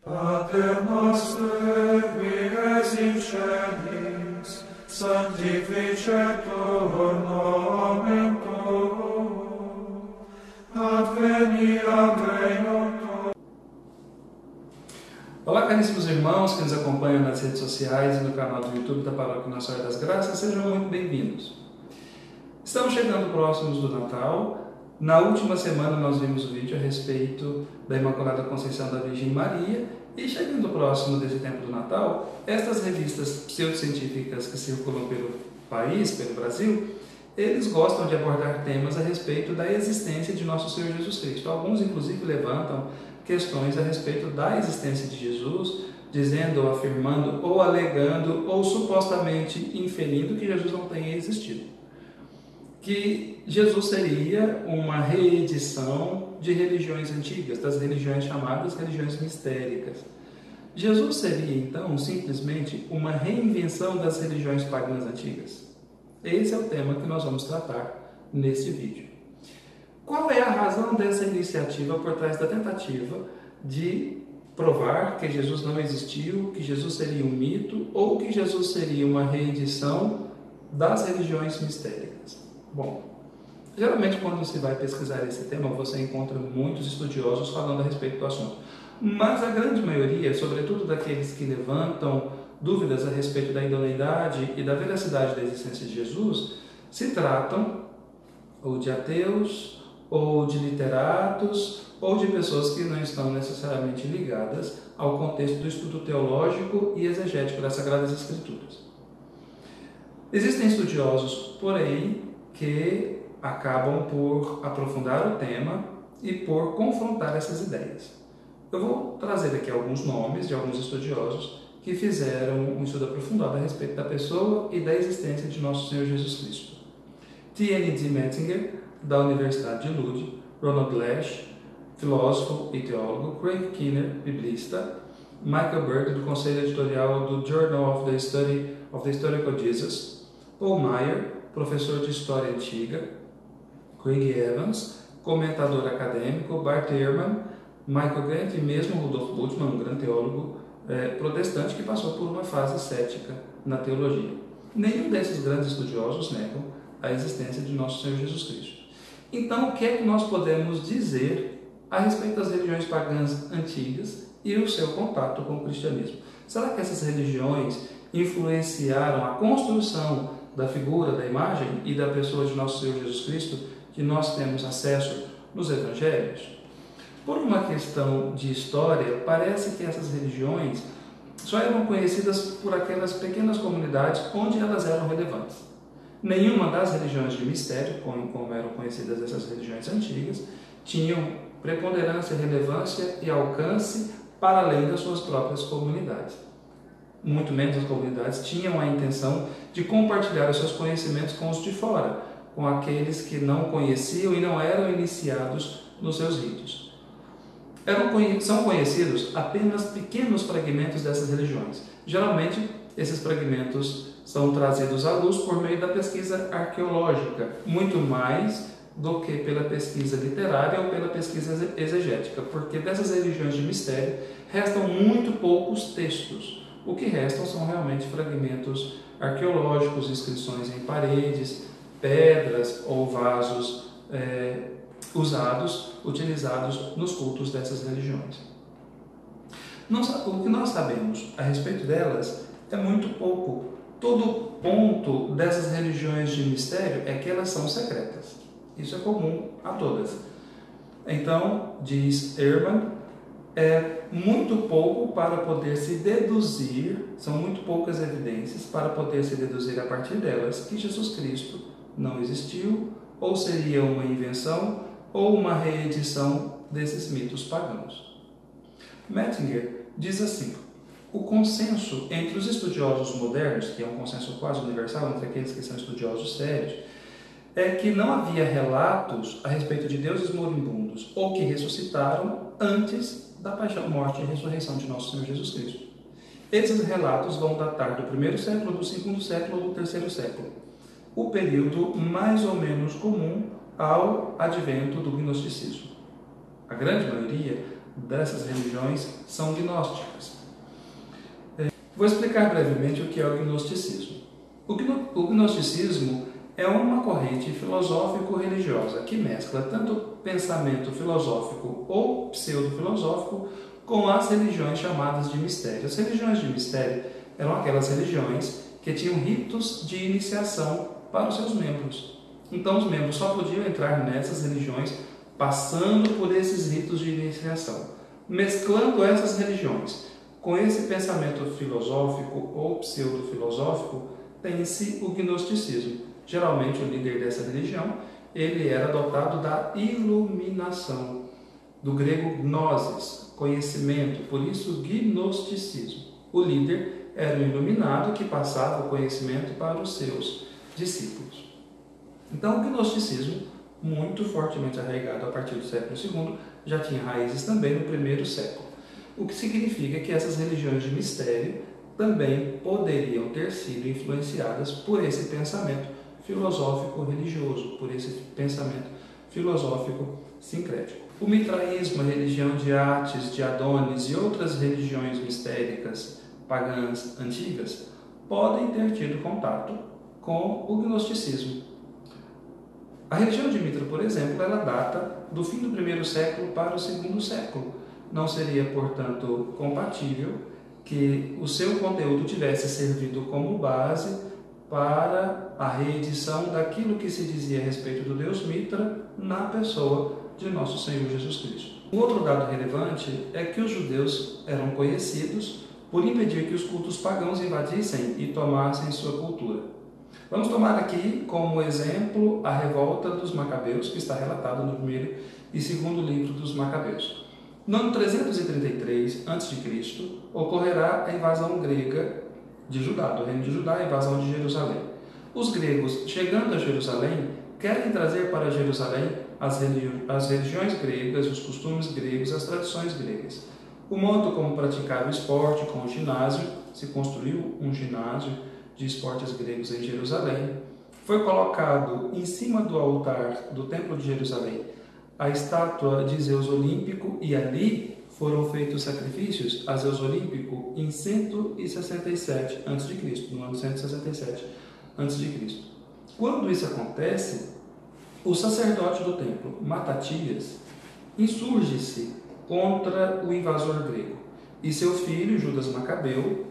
Pater noster, qui es in celis, sanctificetur nomen tuum, adveniat regnum tuum. Olá, caríssimos irmãos que nos acompanham nas redes sociais e no canal do YouTube da Paróquia Nossa Senhora das Graças, sejam muito bem-vindos. Estamos chegando próximos do Natal. Na última semana nós vimos o vídeo a respeito da Imaculada Conceição da Virgem Maria e chegando próximo desse tempo do Natal, estas revistas pseudocientíficas que circulam pelo país, pelo Brasil, eles gostam de abordar temas a respeito da existência de Nosso Senhor Jesus Cristo. Alguns inclusive levantam questões a respeito da existência de Jesus, dizendo ou afirmando ou alegando ou supostamente inferindo que Jesus não tenha existido. Que Jesus seria uma reedição de religiões antigas, das religiões chamadas religiões mistéricas. Jesus seria, então, simplesmente uma reinvenção das religiões pagãs antigas? Esse é o tema que nós vamos tratar neste vídeo. Qual é a razão dessa iniciativa por trás da tentativa de provar que Jesus não existiu, que Jesus seria um mito ou que Jesus seria uma reedição das religiões mistéricas? Bom, geralmente quando se vai pesquisar esse tema, você encontra muitos estudiosos falando a respeito do assunto. Mas a grande maioria, sobretudo daqueles que levantam dúvidas a respeito da idoneidade e da veracidade da existência de Jesus, se tratam ou de ateus, ou de literatos, ou de pessoas que não estão necessariamente ligadas ao contexto do estudo teológico e exegético das Sagradas Escrituras. Existem estudiosos, porém, que acabam por aprofundar o tema e por confrontar essas ideias. Eu vou trazer aqui alguns nomes de alguns estudiosos que fizeram um estudo aprofundado a respeito da pessoa e da existência de Nosso Senhor Jesus Cristo. T.N.D. Mettinger, da Universidade de Lund, Ronald Lash, filósofo e teólogo, Craig Keener, biblista, Michael Berg, do conselho editorial do Journal of the Study of the Historical Jesus, Paul Meyer, professor de História Antiga, Craig Evans, comentador acadêmico, Bart Ehrman, Michael Grant e mesmo Rudolf Bultmann, um grande teólogo protestante que passou por uma fase cética na teologia. Nenhum desses grandes estudiosos negam a existência de Nosso Senhor Jesus Cristo. Então, o que é que nós podemos dizer a respeito das religiões pagãs antigas e o seu contato com o cristianismo? Será que essas religiões influenciaram a construção da figura, da imagem e da pessoa de Nosso Senhor Jesus Cristo que nós temos acesso nos Evangelhos? Por uma questão de história, parece que essas religiões só eram conhecidas por aquelas pequenas comunidades onde elas eram relevantes. Nenhuma das religiões de mistério, como eram conhecidas essas religiões antigas, tinham preponderância, relevância e alcance para além das suas próprias comunidades. Muito menos as comunidades tinham a intenção de compartilhar os seus conhecimentos com os de fora, com aqueles que não conheciam e não eram iniciados nos seus ritos. São conhecidos apenas pequenos fragmentos dessas religiões. Geralmente, esses fragmentos são trazidos à luz por meio da pesquisa arqueológica, muito mais do que pela pesquisa literária ou pela pesquisa exegética, porque dessas religiões de mistério restam muito poucos textos. O que restam são realmente fragmentos arqueológicos, inscrições em paredes, pedras ou vasos utilizados nos cultos dessas religiões. O que nós sabemos a respeito delas é muito pouco. Todo ponto dessas religiões de mistério é que elas são secretas. Isso é comum a todas. Então, diz Ehrman, é muito pouco para poder se deduzir, são muito poucas evidências para poder se deduzir a partir delas que Jesus Cristo não existiu, ou seria uma invenção, ou uma reedição desses mitos pagãos. Mettinger diz assim: o consenso entre os estudiosos modernos, que é um consenso quase universal entre aqueles que são estudiosos sérios, é que não havia relatos a respeito de deuses moribundos ou que ressuscitaram antes da paixão, morte e ressurreição de Nosso Senhor Jesus Cristo. Esses relatos vão datar do primeiro século, do segundo século ou do terceiro século, o período mais ou menos comum ao advento do gnosticismo. A grande maioria dessas religiões são gnósticas. Vou explicar brevemente o que é o gnosticismo. O gnosticismo é uma corrente filosófico-religiosa que mescla tanto pensamento filosófico ou pseudo-filosófico com as religiões chamadas de mistério. As religiões de mistério eram aquelas religiões que tinham ritos de iniciação para os seus membros. Então, os membros só podiam entrar nessas religiões passando por esses ritos de iniciação. Mesclando essas religiões com esse pensamento filosófico ou pseudo-filosófico, tem-se o gnosticismo. Geralmente, o líder dessa religião, ele era dotado da iluminação, do grego gnosis, conhecimento, por isso gnosticismo. O líder era um iluminado que passava o conhecimento para os seus discípulos. Então, o gnosticismo, muito fortemente arraigado a partir do século II, já tinha raízes também no primeiro século. O que significa que essas religiões de mistério também poderiam ter sido influenciadas por esse pensamento filosófico-religioso, por esse pensamento filosófico-sincrético. O mitraísmo, a religião de Ates, de Adonis e outras religiões mistéricas pagãs antigas podem ter tido contato com o gnosticismo. A religião de Mitra, por exemplo, ela data do fim do primeiro século para o segundo século. Não seria, portanto, compatível que o seu conteúdo tivesse servido como base para a reedição daquilo que se dizia a respeito do Deus Mitra na pessoa de nosso Senhor Jesus Cristo. Um outro dado relevante é que os judeus eram conhecidos por impedir que os cultos pagãos invadissem e tomassem sua cultura. Vamos tomar aqui como exemplo a revolta dos Macabeus, que está relatada no primeiro e segundo livro dos Macabeus. No ano 333 a.C., ocorrerá a invasão grega de Judá, do reino de Judá, a invasão de Jerusalém. Os gregos, chegando a Jerusalém, querem trazer para Jerusalém as religiões gregas, os costumes gregos, as tradições gregas. O modo como praticar o esporte com o ginásio, se construiu um ginásio de esportes gregos em Jerusalém. Foi colocado em cima do altar do Templo de Jerusalém a estátua de Zeus Olímpico e ali foram feitos sacrifícios a Zeus Olímpico em 167 a.C., no ano 167 a.C. Quando isso acontece, o sacerdote do templo, Matatias, insurge-se contra o invasor grego e seu filho, Judas Macabeu,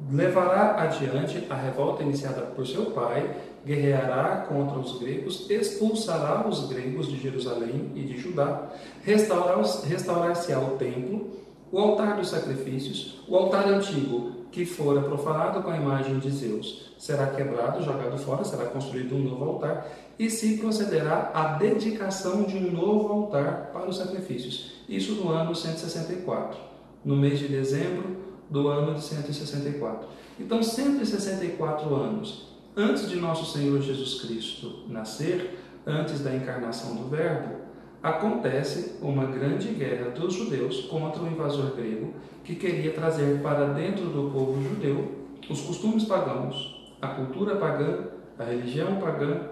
levará adiante a revolta iniciada por seu pai, guerreará contra os gregos, expulsará os gregos de Jerusalém e de Judá, restaurar-se-á o templo, o altar dos sacrifícios, o altar antigo que fora profanado com a imagem de Zeus será quebrado, jogado fora, será construído um novo altar e se procederá à dedicação de um novo altar para os sacrifícios. Isso no ano 164, no mês de dezembro do ano de 164. Então, 164 anos antes de nosso Senhor Jesus Cristo nascer, antes da encarnação do Verbo, acontece uma grande guerra dos judeus contra o invasor grego que queria trazer para dentro do povo judeu os costumes pagãos, a cultura pagã, a religião pagã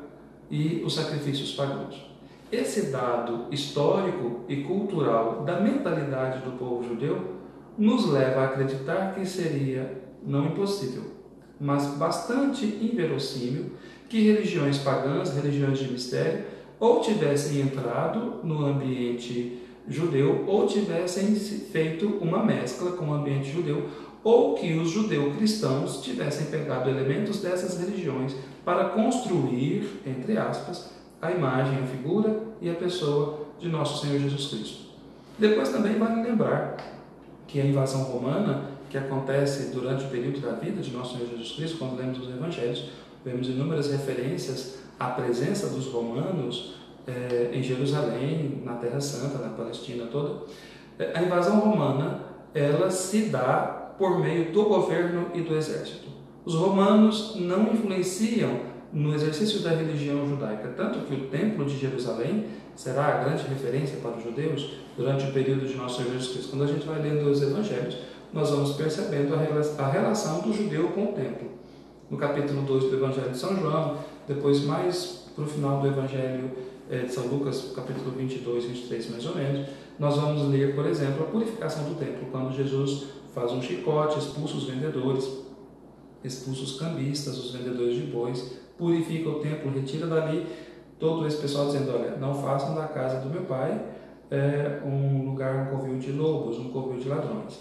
e os sacrifícios pagãos. Esse dado histórico e cultural da mentalidade do povo judeu nos leva a acreditar que seria, não impossível, mas bastante inverossímil, que religiões pagãs, religiões de mistério, ou tivessem entrado no ambiente judeu, ou tivessem feito uma mescla com o ambiente judeu, ou que os judeu-cristãos tivessem pegado elementos dessas religiões para construir, entre aspas, a imagem, a figura e a pessoa de nosso Senhor Jesus Cristo. Depois também vale lembrar que a invasão romana, que acontece durante o período da vida de nosso Senhor Jesus Cristo, quando lemos os Evangelhos, vemos inúmeras referências à presença dos romanos em Jerusalém, na Terra Santa, na Palestina toda. A invasão romana, ela se dá por meio do governo e do exército. Os romanos não influenciam no exercício da religião judaica, tanto que o Templo de Jerusalém será a grande referência para os judeus durante o período de nosso Senhor Jesus Cristo. Quando a gente vai lendo os Evangelhos, nós vamos percebendo a relação do judeu com o templo. No capítulo 2 do Evangelho de São João, depois mais para o final do Evangelho de São Lucas, capítulo 22, 23 mais ou menos, nós vamos ler, por exemplo, a purificação do templo, quando Jesus faz um chicote, expulsa os vendedores, expulsa os cambistas, os vendedores de bois, purifica o templo, retira dali todo esse pessoal dizendo, olha, não façam da casa do meu pai um lugar, um covil de lobos, um covil de ladrões.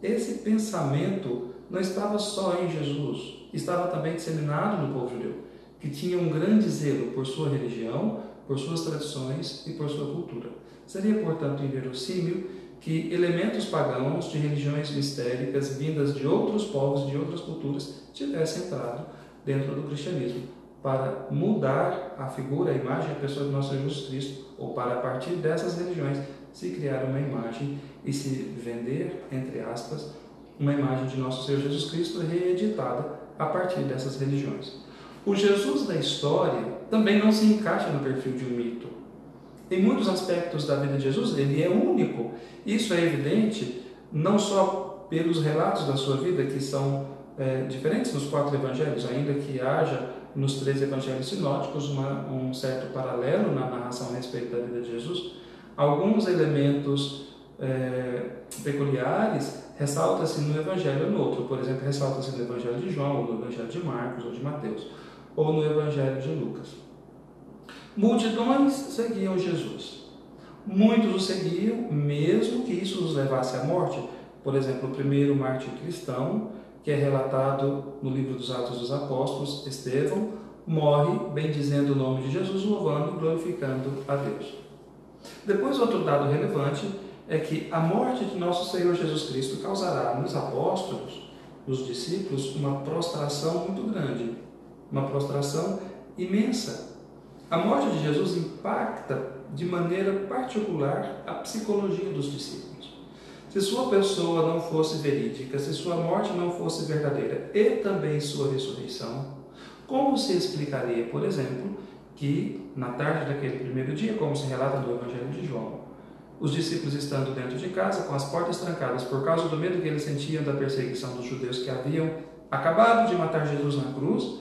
Esse pensamento não estava só em Jesus, estava também disseminado no povo judeu, que tinha um grande zelo por sua religião, por suas tradições e por sua cultura. Seria, portanto, inverossímil que elementos pagãos de religiões mistéricas vindas de outros povos e de outras culturas tivessem entrado dentro do cristianismo para mudar a figura, a imagem, a pessoa de nosso Senhor Jesus Cristo, ou para, a partir dessas religiões, se criar uma imagem e se vender, entre aspas, uma imagem de nosso Senhor Jesus Cristo reeditada a partir dessas religiões. O Jesus da história também não se encaixa no perfil de um mito. Em muitos aspectos da vida de Jesus, ele é único. Isso é evidente não só pelos relatos da sua vida, que são diferentes nos 4 evangelhos, ainda que haja nos 3 evangelhos sinóticos um certo paralelo na narração a respeito da vida de Jesus. Alguns elementos peculiares ressalta-se no evangelho ou no outro. Por exemplo, ressalta-se no evangelho de João, ou no evangelho de Marcos, ou de Mateus, ou no evangelho de Lucas. Multidões seguiam Jesus. Muitos o seguiam, mesmo que isso os levasse à morte. Por exemplo, o primeiro mártir cristão, que é relatado no livro dos Atos dos Apóstolos, Estevão, morre bendizendo o nome de Jesus, louvando e glorificando a Deus. Depois, outro dado relevante é que a morte de nosso Senhor Jesus Cristo causará nos apóstolos, nos discípulos, uma prostração muito grande, uma prostração imensa. A morte de Jesus impacta de maneira particular a psicologia dos discípulos. Se sua pessoa não fosse verídica, se sua morte não fosse verdadeira e também sua ressurreição, como se explicaria, por exemplo, que na tarde daquele primeiro dia, como se relata no Evangelho de João, os discípulos estando dentro de casa, com as portas trancadas por causa do medo que eles sentiam da perseguição dos judeus que haviam acabado de matar Jesus na cruz,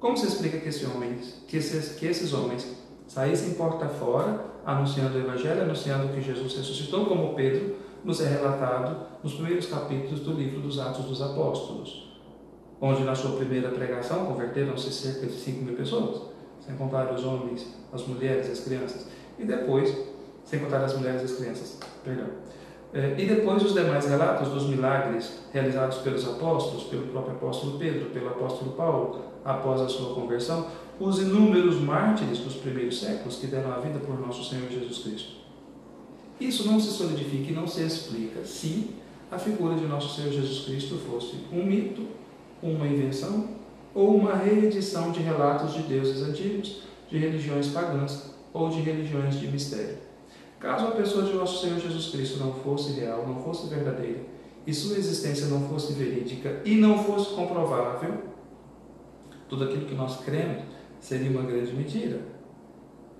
como se explica que esses homens saíssem porta fora, anunciando o Evangelho, anunciando que Jesus ressuscitou, como Pedro nos é relatado nos primeiros capítulos do livro dos Atos dos Apóstolos, onde na sua primeira pregação converteram-se cerca de 5.000 pessoas, sem contar os homens, as mulheres e as crianças, e depois, sem contar as mulheres e as crianças, e depois os demais relatos dos milagres realizados pelos apóstolos, pelo próprio apóstolo Pedro, pelo apóstolo Paulo, após a sua conversão, os inúmeros mártires dos primeiros séculos que deram a vida por nosso Senhor Jesus Cristo. Isso não se solidifica e não se explica se a figura de nosso Senhor Jesus Cristo fosse um mito, uma invenção ou uma reedição de relatos de deuses antigos, de religiões pagãs ou de religiões de mistério. Caso a pessoa de nosso Senhor Jesus Cristo não fosse real, não fosse verdadeira, e sua existência não fosse verídica e não fosse comprovável, tudo aquilo que nós cremos seria uma grande mentira.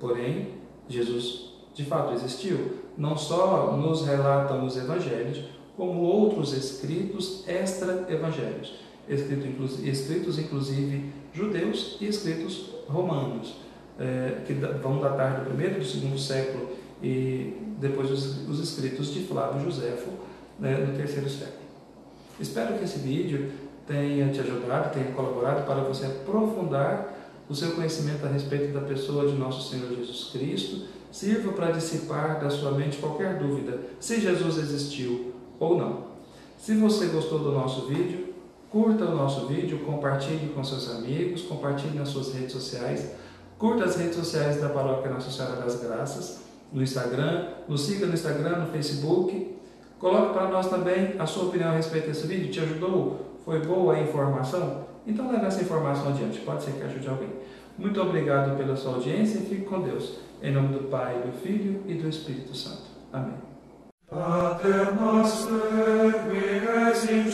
Porém, Jesus de fato existiu, não só nos relatam os evangelhos, como outros escritos extra-evangélios, escritos inclusive judeus e escritos romanos, que vão datar do primeiro e do segundo século, e depois os escritos de Flávio Joséfo, no terceiro século. Espero que esse vídeo tenha te ajudado, tenha colaborado para você aprofundar o seu conhecimento a respeito da pessoa de nosso Senhor Jesus Cristo, sirva para dissipar da sua mente qualquer dúvida se Jesus existiu ou não. Se você gostou do nosso vídeo, curta o nosso vídeo, compartilhe com seus amigos, compartilhe nas suas redes sociais, curta as redes sociais da Paróquia Nossa Senhora das Graças, no Instagram, nos siga no Instagram, no Facebook. Coloque para nós também a sua opinião a respeito desse vídeo. Te ajudou? Foi boa a informação? Então leve essa informação adiante, pode ser que ajude alguém. Muito obrigado pela sua audiência e fique com Deus. Em nome do Pai, do Filho e do Espírito Santo. Amém. Pater noster, qui es in